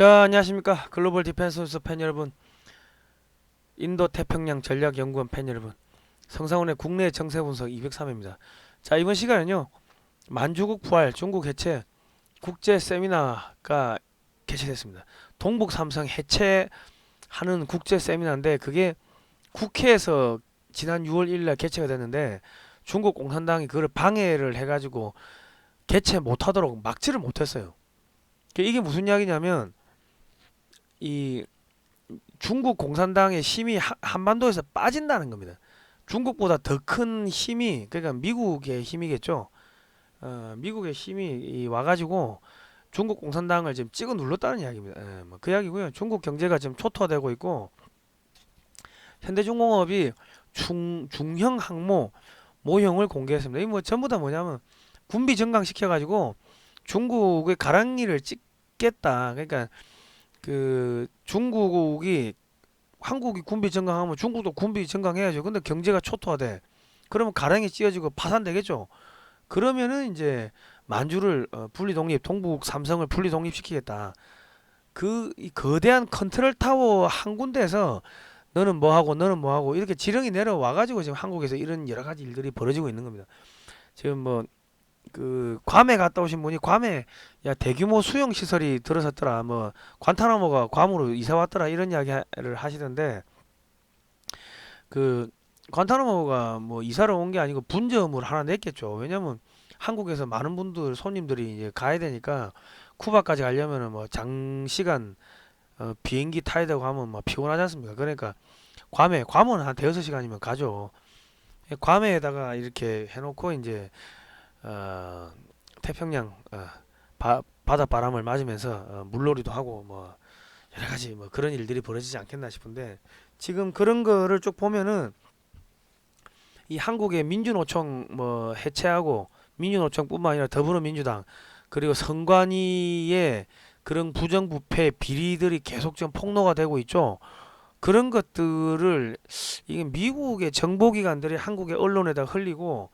자, 안녕하십니까. 글로벌 디펜스 뉴스 팬 여러분, 인도 태평양 전략연구원 팬 여러분, 성상훈의 국내 정세 분석 203회입니다. 자, 이번 시간은요, 만주국 부활 중국 해체 국제 세미나가 개최됐습니다. 동북 삼성 해체하는 국제 세미나인데, 그게 국회에서 지난 6월 1일 날 개최가 됐는데, 중국 공산당이 그걸 방해를 해가지고 개최 못하도록 막지를 못했어요. 이게 무슨 이야기냐면, 이 중국 공산당의 힘이 한반도에서 빠진다는 겁니다. 중국보다 더 큰 힘이, 그러니까 미국의 힘이겠죠. 미국의 힘이 와가지고 중국 공산당을 지금 찍어 눌렀다는 이야기입니다. 뭐그 이야기고요. 중국 경제가 지금 초토화되고 있고, 현대중공업이 중형 항모 모형을 공개했습니다. 이 뭐 전부 다 뭐냐면 군비 증강 시켜가지고 중국의 가랑이를 찍겠다. 그러니까 그 중국이 한국이 군비 증강하면 중국도 군비 증강해야죠. 근데 경제가 초토화돼. 그러면 가랑이 찧어지고 파산되겠죠. 그러면은 이제 만주를 분리 독립, 동북 삼성을 분리 독립시키겠다. 이 거대한 컨트롤 타워 한 군데에서 너는 뭐 하고 너는 뭐 하고 이렇게 지령이 내려와 가지고 지금 한국에서 이런 여러 가지 일들이 벌어지고 있는 겁니다. 지금 뭐 그 괌에 갔다 오신 분이 괌에 야 대규모 수용 시설이 들어섰더라. 뭐 관타나모가 괌으로 이사 왔더라 이런 이야기를 하시던데 그 관타나모가 뭐 이사를 온 게 아니고 분점을 하나 냈겠죠. 왜냐면 한국에서 많은 분들 손님들이 이제 가야 되니까 쿠바까지 가려면은 뭐 장시간 비행기 타야 되고 하면 막 피곤하지 않습니까? 그러니까 괌은 한 대여섯 시간이면 가죠. 괌에다가 이렇게 해놓고 이제 어, 태평양 바다 바람을 맞으면서 물놀이도 하고 뭐 여러 가지 뭐 그런 일들이 벌어지지 않겠나 싶은데 지금 그런 거를 쭉 보면은 이 한국의 민주노총 뭐 해체하고 민주노총뿐만 아니라 더불어민주당 그리고 선관위의 그런 부정부패 비리들이 계속 지금 폭로가 되고 있죠. 그런 것들을 이게 미국의 정보기관들이 한국의 언론에다 흘리고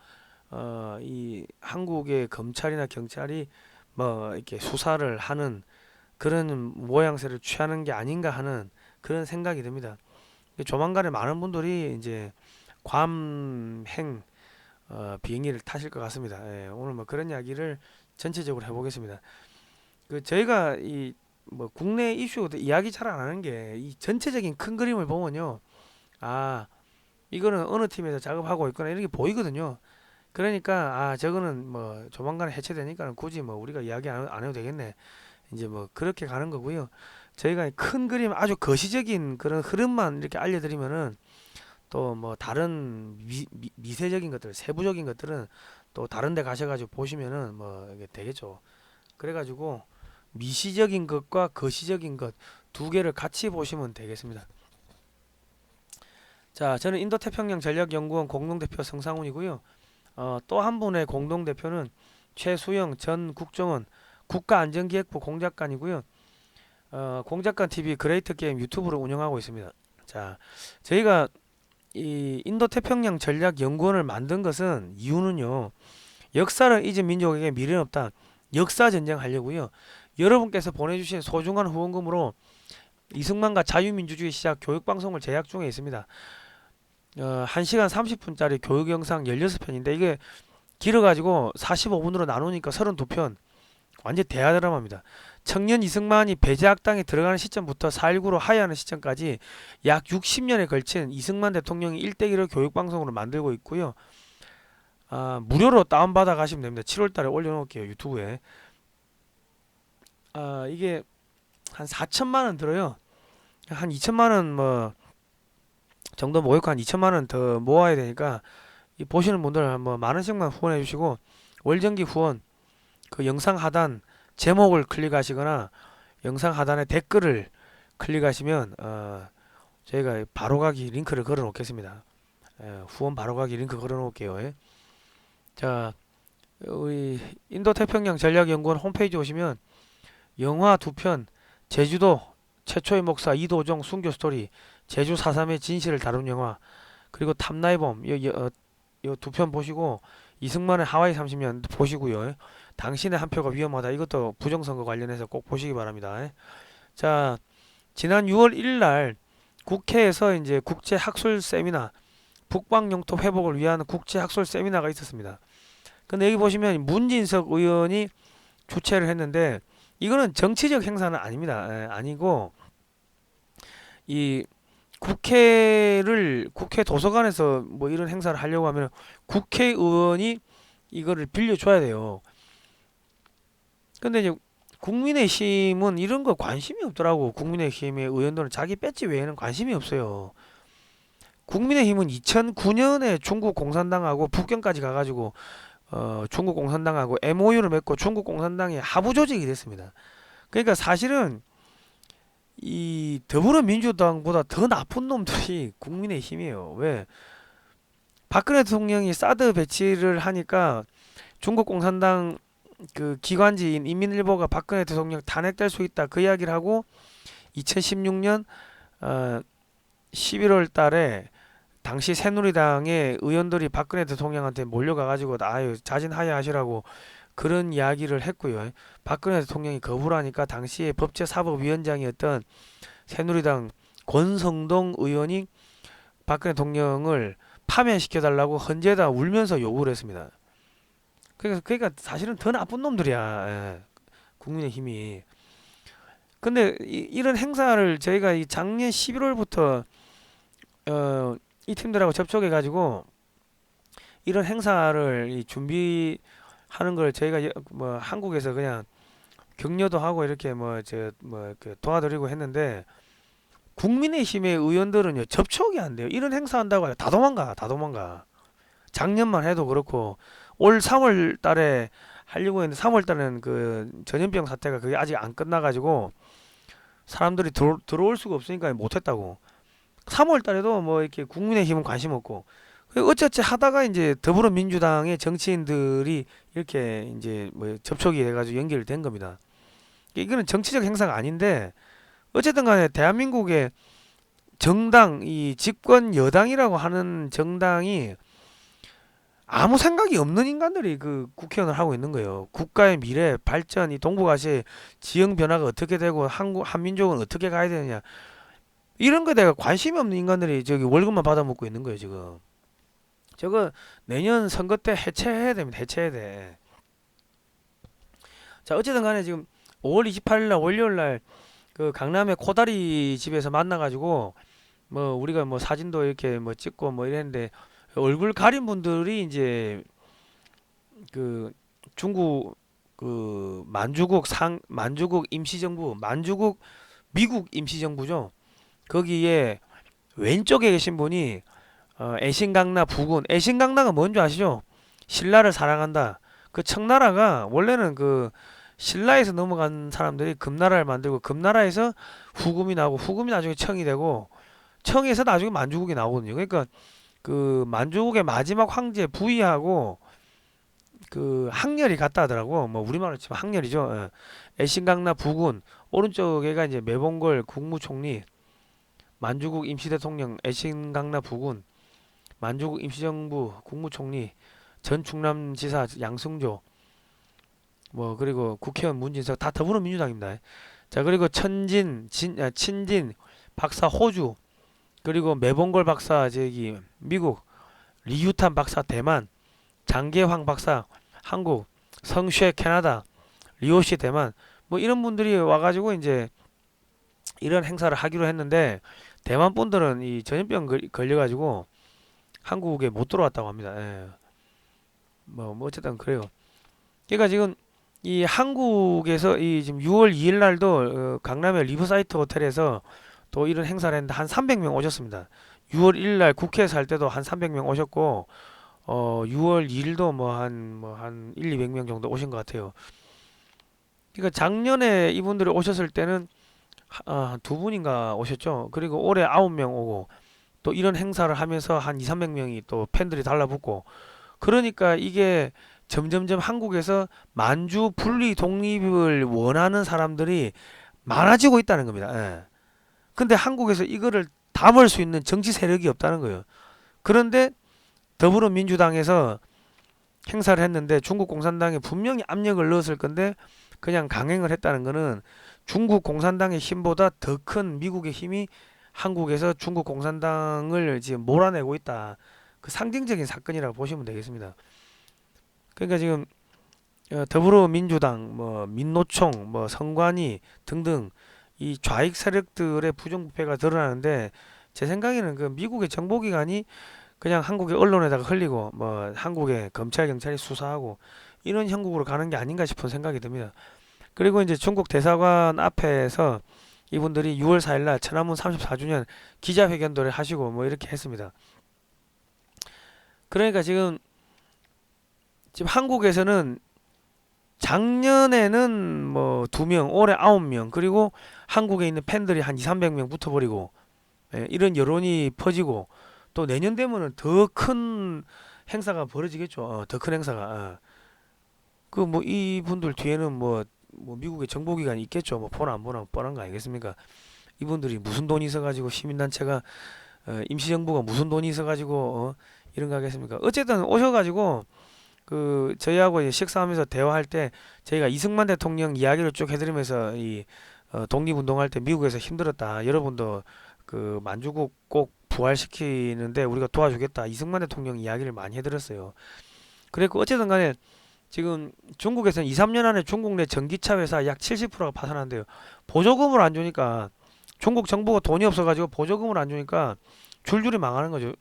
이 한국의 검찰이나 경찰이 뭐 이렇게 수사를 하는 그런 모양새를 취하는 게 아닌가 하는 그런 생각이 듭니다. 조만간에 많은 분들이 이제 괌행 비행기를 타실 것 같습니다. 예, 오늘 뭐 그런 이야기를 전체적으로 해보겠습니다. 저희가 이 뭐 국내 이슈 이야기 잘 안 하는 게 이 전체적인 큰 그림을 보면요, 아 이거는 어느 팀에서 작업하고 있거나 이런 게 보이거든요. 그러니까 저거는 뭐 조만간에 해체되니까 굳이 뭐 우리가 이야기 안 해도 되겠네. 이제 뭐 그렇게 가는 거고요. 저희가 큰 그림 아주 거시적인 그런 흐름만 이렇게 알려드리면은 또 뭐 다른 미세적인 것들, 세부적인 것들은 또 다른 데 가셔가지고 보시면은 뭐 이게 되겠죠. 그래가지고 미시적인 것과 거시적인 것 두 개를 같이 보시면 되겠습니다. 자, 저는 인도태평양 전략연구원 공동대표 성상훈이고요. 또 한 분의 공동대표는 최수영 전 국정원 국가안전기획부 공작관이고요. 공작관 TV 그레이트 게임 유튜브를 운영하고 있습니다. 자, 저희가 이 인도태평양 전략연구원을 만든 것은 이유는요. 역사를 잊은 민족에게 미래는 없다. 역사 전쟁 하려고요. 여러분께서 보내주신 소중한 후원금으로 이승만과 자유민주주의 시작 교육방송을 제작 중에 있습니다. 1시간 30분짜리 교육 영상 16편인데 이게 길어가지고 45분으로 나누니까 32편 완전 대하 드라마입니다. 청년 이승만이 배제학당에 들어가는 시점부터 4.19로 하야하는 시점까지 약 60년에 걸친 이승만 대통령이 일대기를 교육방송으로 만들고 있고요. 무료로 다운받아 가시면 됩니다. 7월달에 올려놓을게요. 유튜브에. 이게 한 4천만원 들어요. 한 2천만원 뭐 정도 모였고 한 2천만원 더 모아야 되니까 이 보시는 분들 한번 만 원씩만 후원해 주시고 월정기 후원 그 영상 하단 제목을 클릭하시거나 영상 하단에 댓글을 클릭하시면 저희가 바로가기 링크를 걸어 놓겠습니다. 후원 바로가기 링크 걸어 놓을게요. 예. 자, 우리 인도태평양 전략연구원 홈페이지 오시면 영화 두 편 제주도 최초의 목사 이도종 순교 스토리 제주 4.3의 진실을 다룬 영화 그리고 탐나의 범 이 두 편 보시고 이승만의 하와이 30년 보시고요. 당신의 한 표가 위험하다 이것도 부정선거 관련해서 꼭 보시기 바랍니다. 자, 지난 6월 1일 날 국회에서 이제 국제 학술 세미나, 북방 영토 회복을 위한 국제 학술 세미나가 있었습니다. 근데 여기 보시면 문진석 의원이 주최를 했는데 이거는 정치적 행사는 아닙니다. 아니고 이 국회 도서관에서 뭐 이런 행사를 하려고 하면 국회의원이 이거를 빌려줘야 돼요. 근데 이제 국민의힘은 이런 거 관심이 없더라고. 국민의힘의 의원들은 자기 배지 외에는 관심이 없어요. 국민의힘은 2009년에 중국 공산당하고 북경까지 가가지고 중국 공산당하고 MOU를 맺고 중국 공산당의 하부 조직이 됐습니다. 그러니까 사실은 이 더불어민주당보다 더 나쁜 놈들이 국민의힘이에요. 왜? 박근혜 대통령이 사드 배치를 하니까 중국 공산당 그 기관지인 인민일보가 박근혜 대통령 탄핵될 수 있다 그 이야기를 하고 2016년 11월 달에 당시 새누리당의 의원들이 박근혜 대통령한테 몰려가가지고 아유 자진하야하시라고 그런 이야기를 했고요. 박근혜 대통령이 거부를 하니까 당시에 법제사법위원장이었던 새누리당 권성동 의원이 박근혜 대통령을 파면시켜달라고 헌재에다 울면서 요구를 했습니다. 그러니까 사실은 더 나쁜 놈들이야. 국민의힘이. 근데 이런 행사를 저희가 이 작년 11월부터 이 팀들하고 접촉해가지고 이런 행사를 준비하는 걸 저희가 뭐 한국에서 그냥 격려도 하고 이렇게 도와드리고 했는데 국민의힘의 의원들은요 접촉이 안 돼요. 이런 행사 한다고 다 도망가. 작년만 해도 그렇고 올 3월 달에 하려고 했는데 3월 달에는 그 전염병 사태가 그게 아직 안 끝나가지고 사람들이 들어올 수가 없으니까 못했다고. 3월 달에도 뭐 이렇게 국민의힘은 관심 없고 어쩌지 하다가 이제 더불어민주당의 정치인들이 이렇게 이제 뭐 접촉이 돼가지고 연결된 겁니다. 이거는 정치적 행사가 아닌데 어쨌든 간에 대한민국의 정당, 이 집권 여당이라고 하는 정당이 아무 생각이 없는 인간들이 그 국회의원을 하고 있는 거예요. 국가의 미래, 발전, 이 동북아시아의 지형 변화가 어떻게 되고 한민족은 어떻게 가야 되느냐 이런 거에 대해 관심이 없는 인간들이 저기 월급만 받아먹고 있는 거예요 지금. 저거 내년 선거 때 해체해야 됩니다. 해체해야 돼. 자 어쨌든 간에 지금 5월 28일 날 월요일 날 그 강남의 코다리 집에서 만나가지고 뭐 우리가 뭐 사진도 이렇게 뭐 찍고 뭐 이랬는데 얼굴 가린 분들이 이제 그 중국 그 만주국 임시정부 만주국 미국 임시정부죠. 거기에 왼쪽에 계신 분이 애신강라 부군. 애신강라가 뭔지 아시죠? 신라를 사랑한다. 그 청나라가 원래는 그 신라에서 넘어간 사람들이 금나라를 만들고 금나라에서 후금이 나오고 후금이 나중에 청이 되고 청에서 나중에 만주국이 나오거든요. 그러니까 그 만주국의 마지막 황제 부위하고 그 학렬이 같다 하더라고. 뭐 우리말로 치면 학렬이죠. 애신강라 부군 오른쪽에가 이제 매봉골 국무총리 만주국 임시대통령 애신강라 부군 만주국 임시정부 국무총리 전 충남지사 양승조 뭐 그리고 국회의원 문진석 다 더불어민주당입니다. 자 그리고 친진 박사 호주 그리고 매봉골 박사 저기 미국 리유탄 박사 대만 장계황 박사 한국 성쉐 캐나다 리오시 대만 뭐 이런 분들이 와가지고 이제 이런 행사를 하기로 했는데 대만 분들은 이 전염병 걸려가지고 한국에 못 들어왔다고 합니다. 뭐 어쨌든 그래요. 그러니까 지금 이 한국에서 이 지금 6월 2일 날도 강남의 리버사이트 호텔에서 또 이런 행사를 했는데 한 300명 오셨습니다. 6월 1일 날 국회에서 할 때도 한 300명 오셨고 6월 2일도 한 1, 200명 정도 오신 것 같아요. 그러니까 작년에 이분들이 오셨을 때는 두 분인가 오셨죠. 그리고 올해 9명 오고 또 이런 행사를 하면서 한 2, 300명이 또 팬들이 달라붙고 그러니까 이게 점점점 한국에서 만주 분리 독립을 원하는 사람들이 많아지고 있다는 겁니다. 근데 한국에서 이거를 담을 수 있는 정치 세력이 없다는 거예요. 그런데 더불어민주당에서 행사를 했는데 중국 공산당이 분명히 압력을 넣었을 건데 그냥 강행을 했다는 거는 중국 공산당의 힘보다 더 큰 미국의 힘이 한국에서 중국 공산당을 지금 몰아내고 있다. 그 상징적인 사건이라고 보시면 되겠습니다. 그러니까 지금 더불어민주당, 뭐 민노총, 뭐 선관위 등등 이 좌익 세력들의 부정부패가 드러나는데 제 생각에는 그 미국의 정보기관이 그냥 한국의 언론에다가 흘리고 뭐 한국의 검찰 경찰이 수사하고 이런 형국으로 가는 게 아닌가 싶은 생각이 듭니다. 그리고 이제 중국 대사관 앞에서 이분들이 6월 4일날 천안문 34주년 기자회견도 하시고 뭐 이렇게 했습니다. 그러니까 지금 한국에서는 작년에는 뭐 2명, 올해 9명, 그리고 한국에 있는 팬들이 한 2, 300명 붙어버리고 이런 여론이 퍼지고 또 내년 되면은 더 큰 행사가 벌어지겠죠. 더 큰 행사가. 그 뭐 이분들 뒤에는 뭐 미국의 정보기관이 있겠죠. 뭐 보나 안 보나 뻔한 거 아니겠습니까? 이분들이 무슨 돈이 있어가지고 시민단체가 임시정부가 무슨 돈이 있어가지고 이런 거 하겠습니까? 어쨌든 오셔가지고 그 저희하고 이제 식사하면서 대화할 때 저희가 이승만 대통령 이야기를 쭉 해드리면서 이 독립운동할 때 미국에서 힘들었다. 여러분도 그 만주국 꼭 부활시키는데 우리가 도와주겠다. 이승만 대통령 이야기를 많이 해드렸어요. 그랬고 어쨌든 간에 지금 중국에서는 2, 3년 안에 중국 내 전기차 회사 약 70%가 파산한대요. 보조금을 안 주니까 중국 정부가 돈이 없어가지고 보조금을 안 주니까 줄줄이 망하는 거죠.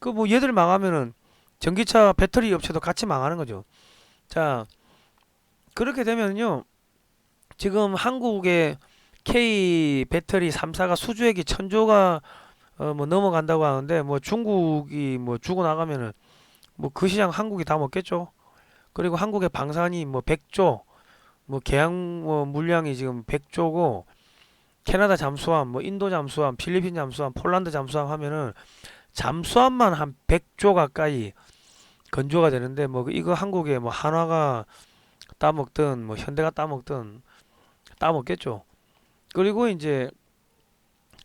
그 뭐 얘들 망하면은 전기차 배터리 업체도 같이 망하는 거죠. 자, 그렇게 되면요. 지금 한국의 K 배터리 3사가 수주액이 1000조가 뭐 넘어간다고 하는데 뭐 중국이 뭐 주고 나가면은 뭐 그 시장 한국이 다 먹겠죠. 그리고 한국의 방산이 뭐 100조, 뭐 계약 뭐 물량이 지금 100조고 캐나다 잠수함, 뭐 인도 잠수함, 필리핀 잠수함, 폴란드 잠수함 하면은 잠수함만 한 100조 가까이 건조가 되는데 뭐 이거 한국에 뭐 한화가 따먹든 뭐 현대가 따먹든 따먹겠죠. 그리고 이제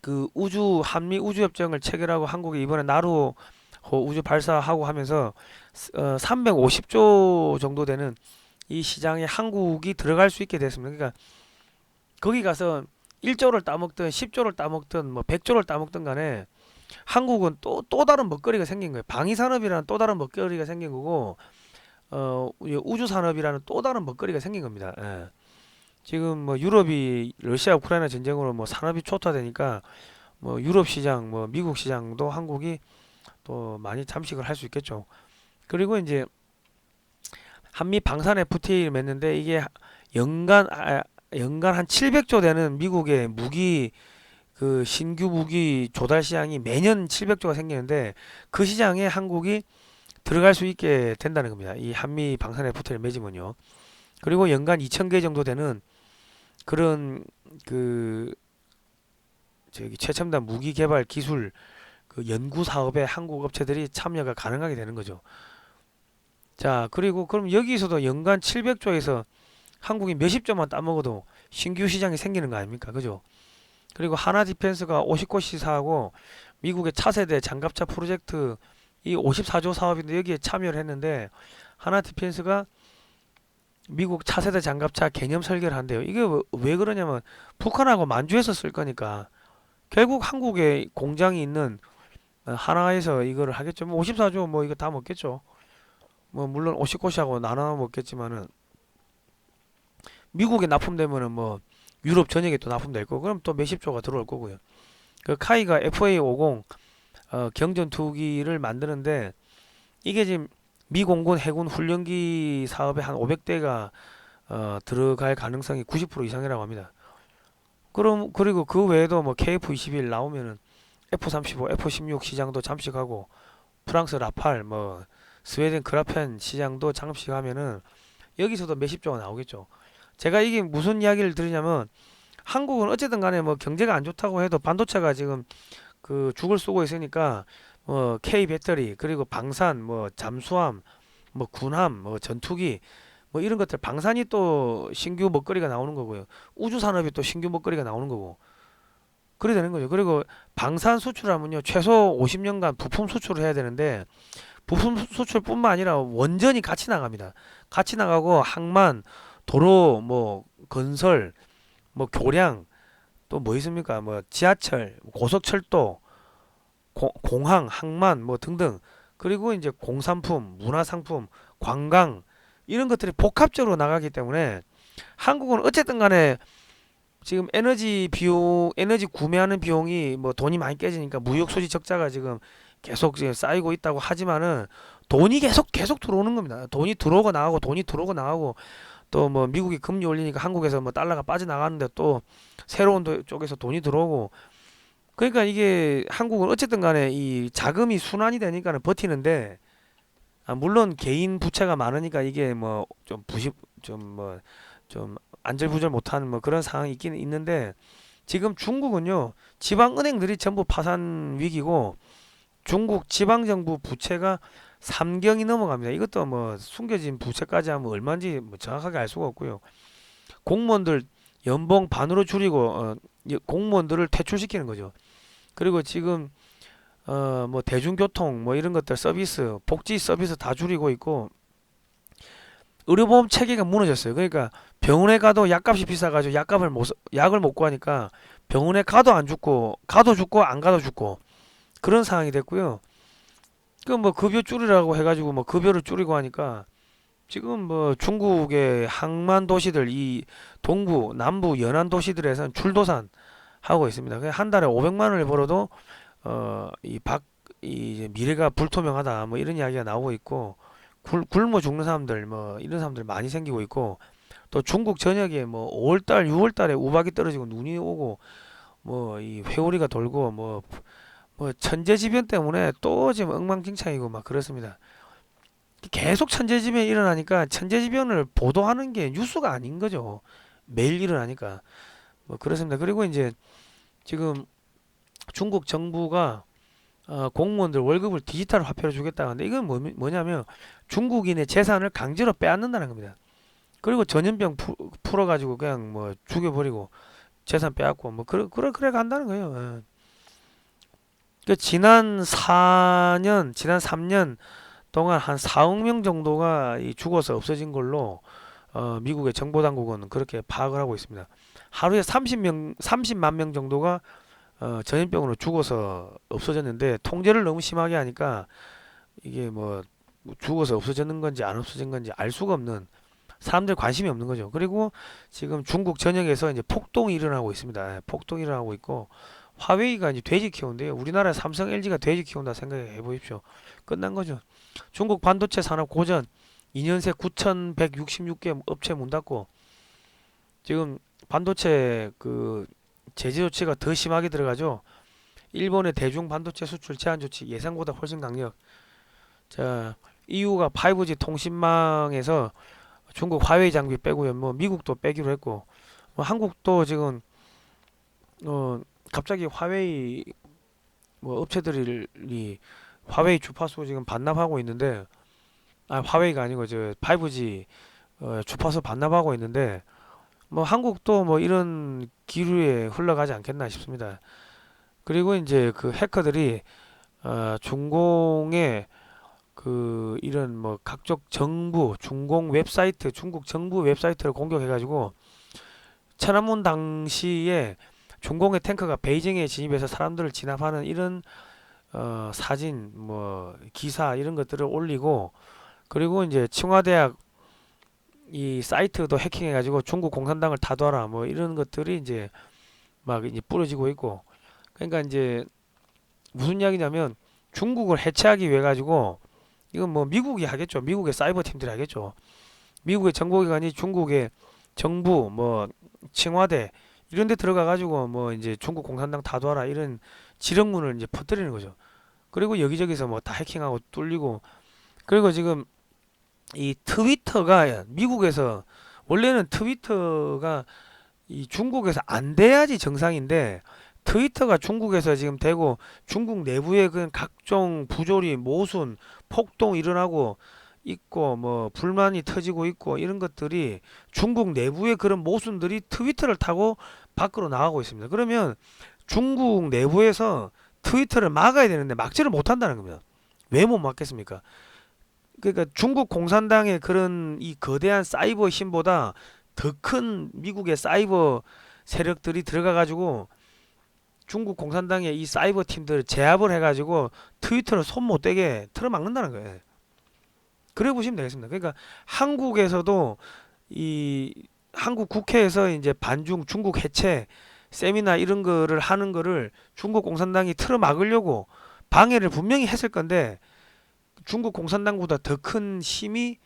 그 우주 한미 우주 협정을 체결하고 한국이 이번에 나루 우주 발사하고 하면서 350조 정도 되는 이 시장에 한국이 들어갈 수 있게 됐습니다. 그러니까 거기 가서 1조를 따먹든 10조를 따먹든 뭐 100조를 따먹든 간에 한국은 또 다른 먹거리가 생긴 거예요. 방위산업이라는 또 다른 먹거리가 생긴 거고 우주산업이라는 또 다른 먹거리가 생긴 겁니다. 예. 지금 뭐 유럽이 러시아 우크라이나 전쟁으로 뭐 산업이 초토화되니까 뭐 유럽 시장, 뭐 미국 시장도 한국이 또 많이 잠식을 할 수 있겠죠. 그리고 이제 한미 방산 FTA를 맺는데 이게 연간 연간 한 700조 되는 미국의 무기 그 신규 무기 조달 시장이 매년 700조가 생기는데 그 시장에 한국이 들어갈 수 있게 된다는 겁니다. 이 한미 방산 FTA를 맺으면요. 그리고 연간 2000개 정도 되는 그런 그 저기 최첨단 무기 개발 기술 그 연구 사업에 한국 업체들이 참여가 가능하게 되는 거죠. 자, 그리고 그럼 여기서도 연간 700조에서 한국이 몇십 조만 따먹어도 신규 시장이 생기는 거 아닙니까? 그죠? 그리고 하나 디펜스가 50곳 사하고 미국의 차세대 장갑차 프로젝트 이 54조 사업인데 여기에 참여를 했는데 하나 디펜스가 미국 차세대 장갑차 개념 설계를 한대요. 이게 왜 그러냐면 북한하고 만주에서 쓸 거니까 결국 한국에 공장이 있는 하나에서 이거를 하겠죠. 뭐 54조 뭐 이거 다 먹겠죠. 뭐 물론 50곳하고 나눠 먹겠지만은 미국에 납품되면은 뭐 유럽 전역에 또 납품될 거고 그럼 또 몇십 조가 들어올 거고요. 그 카이가 FA50 경전 투기를 만드는데 이게 지금 미 공군 해군 훈련기 사업에 한 500대가 들어갈 가능성이 90% 이상이라고 합니다. 그럼 그리고 그 외에도 뭐 KF-21 나오면은 F-35, F-16 시장도 잠식하고 프랑스 라팔, 뭐 스웨덴 그라펜 시장도 잠식하면은 여기서도 몇십 조가 나오겠죠. 제가 이게 무슨 이야기를 드리냐면 한국은 어쨌든 간에 뭐 경제가 안 좋다고 해도 반도체가 지금 그 죽을 쏘고 있으니까 뭐 K 배터리 그리고 방산 뭐 잠수함 뭐 군함 뭐 전투기 뭐 이런 것들 방산이 또 신규 먹거리가 나오는 거고요. 우주 산업이 또 신규 먹거리가 나오는 거고. 그래 되는 거죠. 그리고 방산 수출하면요. 최소 50년간 부품 수출을 해야 되는데 부품 수출뿐만 아니라 원전이 같이 나갑니다. 같이 나가고 항만 도로 뭐 건설 뭐 교량 또 뭐 있습니까? 뭐 지하철, 고속철도, 공항, 항만 뭐 등등. 그리고 이제 공산품, 문화상품, 관광 이런 것들이 복합적으로 나가기 때문에 한국은 어쨌든 간에 지금 에너지 비용, 에너지 구매하는 비용이 뭐 돈이 많이 깨지니까 무역 수지 적자가 지금 계속 지금 쌓이고 있다고 하지만은 돈이 계속 들어오는 겁니다. 돈이 들어오고 나가고 돈이 들어오고 나가고 또 뭐 미국이 금리 올리니까 한국에서 뭐 달러가 빠져나가는데 또 새로운 쪽에서 돈이 들어오고 그러니까 이게 한국은 어쨌든 간에 이 자금이 순환이 되니까는 버티는데 물론 개인 부채가 많으니까 이게 뭐 좀 부실 좀뭐좀 안절부절 못하는 뭐 그런 상황이 있기는 있는데 지금 중국은요 지방 은행들이 전부 파산 위기고 중국 지방 정부 부채가 3경이 넘어갑니다. 이것도 뭐 숨겨진 부채까지 하면 얼마인지 뭐 정확하게 알 수가 없고요. 공무원들 연봉 반으로 줄이고 공무원들을 퇴출시키는 거죠. 그리고 지금 뭐 대중교통 뭐 이런 것들 서비스 복지 서비스 다 줄이고 있고 의료보험 체계가 무너졌어요. 그러니까 병원에 가도 약값이 비싸가지고 약을 못 구하니까 병원에 가도 안 죽고 가도 죽고 안 가도 죽고 그런 상황이 됐고요. 그 뭐 급여 줄이라고 해가지고 뭐 급여를 줄이고 하니까 지금 뭐 중국의 항만 도시들 이 동부 남부 연안 도시들에서는 줄도산 하고 있습니다. 그냥 한 달에 500만 원을 벌어도 이 미래가 불투명하다 뭐 이런 이야기가 나오고 있고 굶어 죽는 사람들 뭐 이런 사람들 많이 생기고 있고 또 중국 전역에 뭐 5월달 6월달에 우박이 떨어지고 눈이 오고 뭐 이 회오리가 돌고 뭐 천재지변 때문에 또 지금 엉망진창이고 막 그렇습니다. 계속 천재지변이 일어나니까 천재지변을 보도하는 게 뉴스가 아닌 거죠. 매일 일어나니까 뭐 그렇습니다. 그리고 이제 지금 중국 정부가 공무원들 월급을 디지털 화폐로 주겠다는데 이건 뭐냐면 중국인의 재산을 강제로 빼앗는다는 겁니다. 그리고 전염병 풀어가지고 그냥 뭐 죽여버리고 재산 빼앗고 뭐 그래 간다는 거예요. 예. 지난 3년 동안 한 4억 명 정도가 죽어서 없어진 걸로 미국의 정보 당국은 그렇게 파악을 하고 있습니다. 하루에 30만 명 정도가 전염병으로 죽어서 없어졌는데 통제를 너무 심하게 하니까 이게 뭐 죽어서 없어졌는 건지 안 없어진 건지 알 수가 없는 사람들 관심이 없는 거죠. 그리고 지금 중국 전역에서 이제 폭동이 일어나고 있습니다. 폭동이 일어나고 있고 화웨이가 이제 돼지 키운대요. 우리나라 삼성 LG가 돼지 키운다 생각해 보십시오. 끝난 거죠. 중국 반도체 산업 고전 2년 새 9,166개 업체 문 닫고 지금 반도체 그 제재 조치가 더 심하게 들어가죠. 일본의 대중 반도체 수출 제한 조치 예상보다 훨씬 강력. 자, EU가 5G 통신망에서 중국 화웨이 장비 빼고요. 뭐 미국도 빼기로 했고, 뭐 한국도 지금 갑자기 화웨이 뭐 업체들이 화웨이 주파수 지금 반납하고 있는데, 화웨이가 아니고 저 5G 주파수 반납하고 있는데, 뭐 한국도 뭐 이런 기류에 흘러가지 않겠나 싶습니다. 그리고 이제 그 해커들이 중공의 그 이런 뭐 각종 정부 중공 웹사이트 중국 정부 웹사이트를 공격해가지고 천안문 당시에 중공의 탱크가 베이징에 진입해서 사람들을 진압하는 이런 사진 뭐 기사 이런 것들을 올리고 그리고 이제清华대학 이 사이트도 해킹해가지고 중국 공산당을 타도하라 뭐 이런 것들이 이제 막 이제 뿌려지고 있고 그러니까 이제 무슨 이야기냐면 중국을 해체하기 위해 가지고 이건 뭐 미국이 하겠죠. 미국의 사이버 팀들이 하겠죠. 미국의 정보기관이 중국의 정부 뭐清华대 이런 데 들어가 가지고 뭐 이제 중국 공산당 타도하라 이런 지령문을 이제 퍼뜨리는 거죠. 그리고 여기저기서 뭐 다 해킹하고 뚫리고 그리고 지금 이 트위터가 미국에서 원래는 트위터가 이 중국에서 안 돼야지 정상인데 트위터가 중국에서 지금 되고 중국 내부에 그 각종 부조리, 모순, 폭동 일어나고 있고 뭐 불만이 터지고 있고 이런 것들이 중국 내부의 그런 모순들이 트위터를 타고 밖으로 나가고 있습니다. 그러면 중국 내부에서 트위터를 막아야 되는데 막지를 못한다는 겁니다. 왜 못 막겠습니까? 그러니까 중국 공산당의 그런 이 거대한 사이버 힘보다 더 큰 미국의 사이버 세력들이 들어가 가지고 중국 공산당의 이 사이버 팀들을 제압을 해가지고 트위터를 손 못 대게 틀어막는다는 거예요. 그래 보시면 되겠습니다. 그러니까 한국에서도 이 한국 국회에서 이제 반중 중국 해체 세미나 이런 거를 하는 거를 중국 공산당이 틀어막으려고 방해를 분명히 했을 건데 중국 공산당보다 더 큰 힘이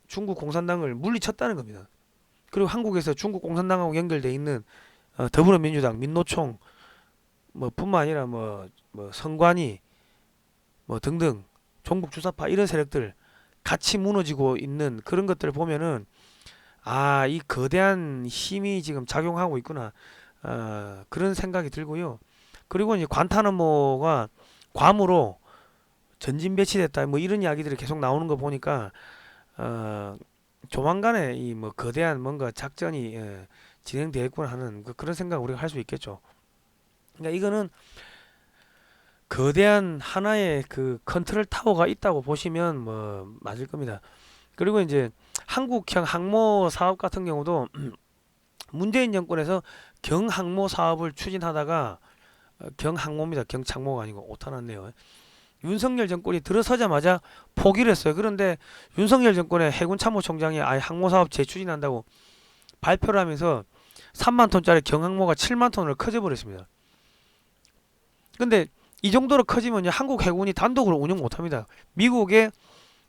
중국 공산당을 물리쳤다는 겁니다. 그리고 한국에서 중국 공산당하고 연결돼 있는 더불어민주당, 민노총 뭐 뿐만 아니라 뭐 선관위 뭐 등등 종북 주사파 이런 세력들 같이 무너지고 있는 그런 것들을 보면은 아, 이 거대한 힘이 지금 작용하고 있구나. 그런 생각이 들고요. 그리고 이제 관타나모가 괌으로 전진 배치됐다. 뭐 이런 이야기들이 계속 나오는 거 보니까 어, 조만간에 이 뭐 거대한 뭔가 작전이 진행되겠구나 하는 그런 생각 우리가 할 수 있겠죠. 그러니까 이거는 거대한 하나의 그 컨트롤 타워가 있다고 보시면 뭐 맞을 겁니다. 그리고 이제 한국형 항모 사업 같은 경우도 문재인 정권에서 경항모 사업을 추진하다가 경항모입니다. 경창모가 아니고 오타 났네요. 윤석열 정권이 들어서자마자 포기를 했어요. 그런데 윤석열 정권의 해군 참모총장이 아예 항모 사업 재추진한다고 발표를 하면서 3만 톤짜리 경항모가 7만 톤으로 커져 버렸습니다. 근데 이 정도로 커지면 한국 해군이 단독으로 운영 못합니다. 미국의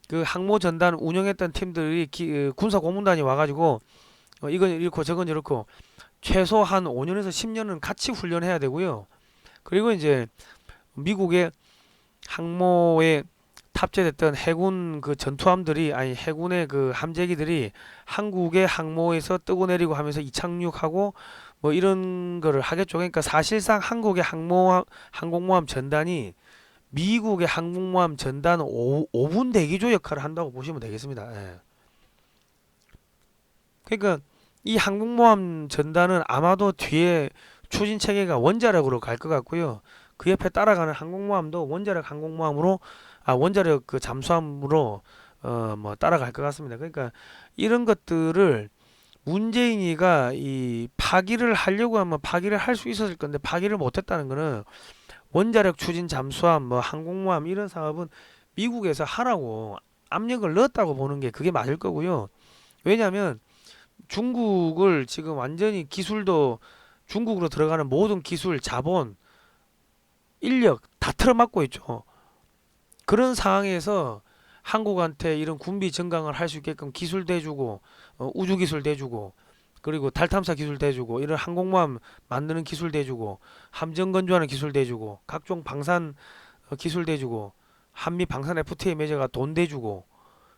그 항모 전단 운영했던 팀들이 군사 고문단이 와가지고 이건 이렇고 저건 이렇고 최소 한 5년에서 10년은 같이 훈련해야 되고요. 그리고 이제 미국의 항모에 탑재됐던 해군 그 전투함들이 아니 해군의 그 함재기들이 한국의 항모에서 뜨고 내리고 하면서 이착륙하고 뭐 이런 거를 하겠죠. 그러니까 사실상 한국의 항공모함 전단이 미국의 항공모함 전단 5분 대기조 역할을 한다고 보시면 되겠습니다. 예. 그러니까 이 항공모함 전단은 아마도 뒤에 추진 체계가 원자력으로 갈 것 같고요. 그 옆에 따라가는 항공모함도 원자력 항공모함으로 원자력 그 잠수함으로 뭐 따라갈 것 같습니다. 그러니까 이런 것들을 문재인이가 이 파기를 하려고 하면 파기를 할 수 있었을 건데 파기를 못했다는 거는 원자력 추진 잠수함 뭐 항공모함 이런 사업은 미국에서 하라고 압력을 넣었다고 보는 게 그게 맞을 거고요. 왜냐하면 중국을 지금 완전히 기술도 중국으로 들어가는 모든 기술, 자본, 인력 다 틀어막고 있죠. 그런 상황에서 한국한테 이런 군비 증강을 할 수 있게끔 기술 대주고 우주 기술 대주고 그리고 달 탐사 기술 대주고 이런 항공모함 만드는 기술 대주고 함정 건조하는 기술 대주고 각종 방산 기술 대주고 한미 방산 FTA 맺어가 돈 대주고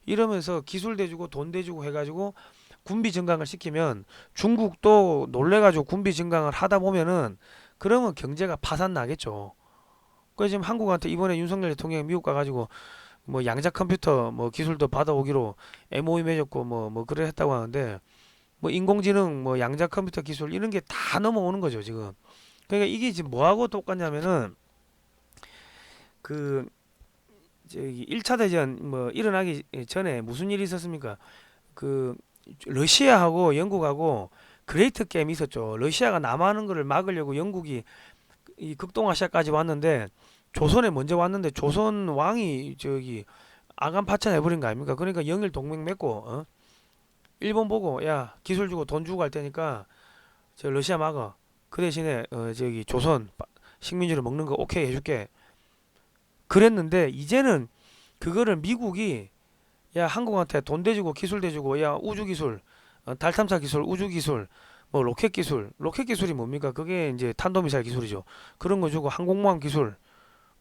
이러면서 기술 대주고 돈 대주고 해가지고 군비 증강을 시키면 중국도 놀래가지고 군비 증강을 하다 보면은 그러면 경제가 파산 나겠죠. 그래서 지금 한국한테 이번에 윤석열 대통령이 미국 가가지고 뭐 양자 컴퓨터 뭐 기술도 받아오기로 MOU 맺었고 뭐 그래 했다고 하는데 뭐 인공지능 뭐 양자 컴퓨터 기술 이런 게 다 넘어오는 거죠 지금. 그러니까 이게 지금 뭐하고 똑같냐면은 그 저기 1차 대전 뭐 일어나기 전에 무슨 일이 있었습니까? 그 러시아하고 영국하고 그레이트 게임이 있었죠. 러시아가 남하는 거를 막으려고 영국이 이 극동아시아까지 왔는데 조선에 먼저 왔는데 조선 왕이 저기 아간 파천해버린 거 아닙니까? 그러니까 영일 동맹 맺고 일본 보고 야 기술 주고 돈 주고 갈 테니까 저 러시아 막아. 그 대신에 저기 조선 식민지를 먹는 거 오케이 해줄게. 그랬는데 이제는 그거를 미국이 야 한국한테 돈 대주고 기술 대주고 야 우주 기술 달 탐사 기술 우주 기술 뭐 로켓 기술이 뭡니까? 그게 이제 탄도미사일 기술이죠. 그런 거 주고 항공모함 기술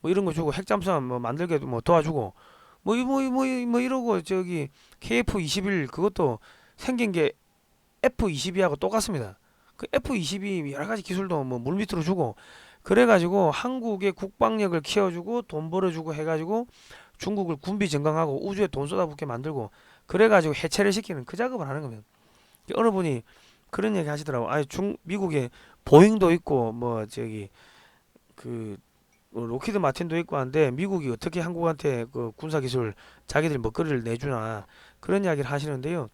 뭐 이런 거 주고 핵잠수함 뭐 만들게 뭐 도와주고 뭐 이러고 저기 KF-21 그것도 생긴 게 F-22하고 똑같습니다. 그 F-22 여러 가지 기술도 뭐 물밑으로 주고 그래가지고 한국의 국방력을 키워주고 돈 벌어주고 해가지고 중국을 군비 증강하고 우주에 돈 쏟아붓게 만들고 그래가지고 해체를 시키는 그 작업을 하는 겁니다. 어느 분이 그런 얘기 하시더라고. 미국에 보잉도 있고 뭐 저기 그 로키드 마틴도 있고 한데 미국이 어떻게 한국한테 그 군사 기술 자기들 먹거리를 내주나 그런 이야기를 하시는데요.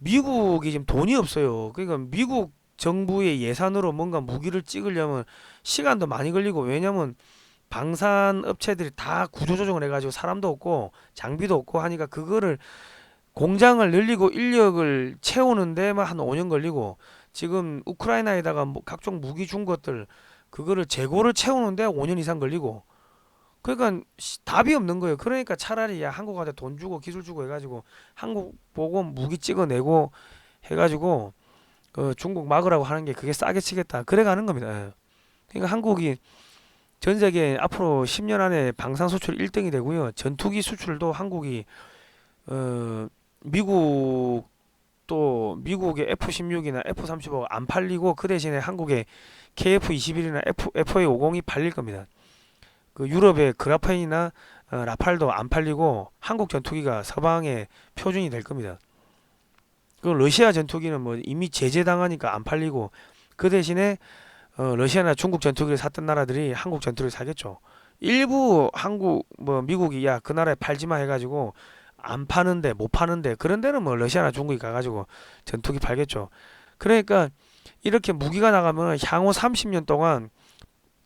미국이 지금 돈이 없어요. 그러니까 미국 정부의 예산으로 뭔가 무기를 찍으려면 시간도 많이 걸리고, 왜냐면 방산 업체들이 다 구조조정을 해가지고 사람도 없고 장비도 없고 하니까 그거를 공장을 늘리고 인력을 채우는 데만 한 5년 걸리고, 지금 우크라이나에다가 뭐 각종 무기 준 것들 그거를 재고를 채우는데 5년 이상 걸리고, 그러니까 답이 없는 거예요. 그러니까 차라리 야 한국한테 돈 주고 기술 주고 해가지고 한국 보고 무기 찍어내고 해가지고 그 중국 막으라고 하는 게 그게 싸게 치겠다. 그래 가는 겁니다. 예. 그러니까 한국이 전 세계 앞으로 10년 안에 방산 수출 1등이 되고요. 전투기 수출도 한국이 미국 또 미국의 F-16이나 F-35 안 팔리고 그 대신에 한국의 KF-21이나 FA-50이 팔릴 겁니다. 그 유럽의 그라펜이나 라팔도 안 팔리고 한국 전투기가 서방의 표준이 될 겁니다. 그 러시아 전투기는 뭐 이미 제재당하니까 안 팔리고 그 대신에 러시아나 중국 전투기를 샀던 나라들이 한국 전투기를 사겠죠. 일부 한국 뭐 미국이 야 그 나라에 팔지 마 해가지고 안 파는데 못 파는데 그런 데는 뭐 러시아나 중국이 가가지고 전투기 팔겠죠. 그러니까 이렇게 무기가 나가면 향후 30년 동안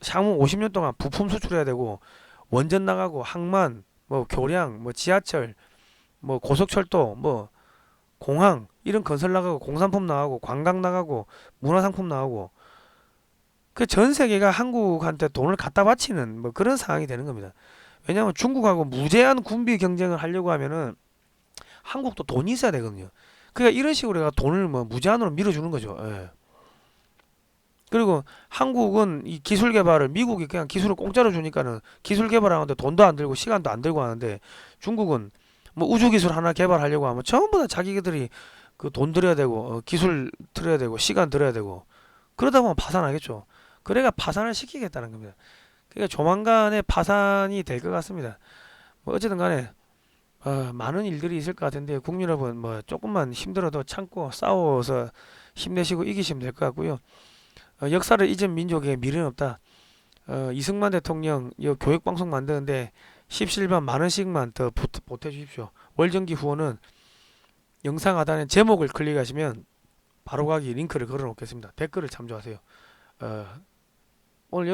향후 50년 동안 부품 수출해야 되고 원전 나가고 항만 뭐 교량 뭐 지하철 뭐 고속철도 뭐 공항 이런 건설 나가고 공산품 나가고 관광 나가고 문화상품 나가고 그 전 세계가 한국한테 돈을 갖다 바치는 뭐 그런 상황이 되는 겁니다. 왜냐하면 중국하고 무제한 군비 경쟁을 하려고 하면은 한국도 돈이 있어야 되거든요. 그러니까 이런 식으로 해가 돈을 뭐 무제한으로 밀어주는 거죠. 예. 그리고 한국은 이 기술 개발을 미국이 그냥 기술을 공짜로 주니까는 기술 개발하는데 돈도 안 들고 시간도 안 들고 하는데, 중국은 뭐 우주 기술 하나 개발하려고 하면 전부 다 자기들이 그 돈 들여야 되고 기술 들여야 되고 시간 들여야 되고 그러다 보면 파산하겠죠. 그래가 파산을 시키겠다는 겁니다. 그러니까 조만간에 파산이 될 것 같습니다. 뭐 어쨌든 간에 많은 일들이 있을 것 같은데 국민 여러분 뭐 조금만 힘들어도 참고 싸워서 힘내시고 이기시면 될 것 같고요. 역사를 잊은 민족에 미래는 없다. 이승만 대통령 이 교육방송 만드는데 17만 만 원씩만 더 보태주십시오. 월정기 후원은 영상 하단에 제목을 클릭하시면 바로 가기 링크를 걸어 놓겠습니다. 댓글을 참조하세요. 오늘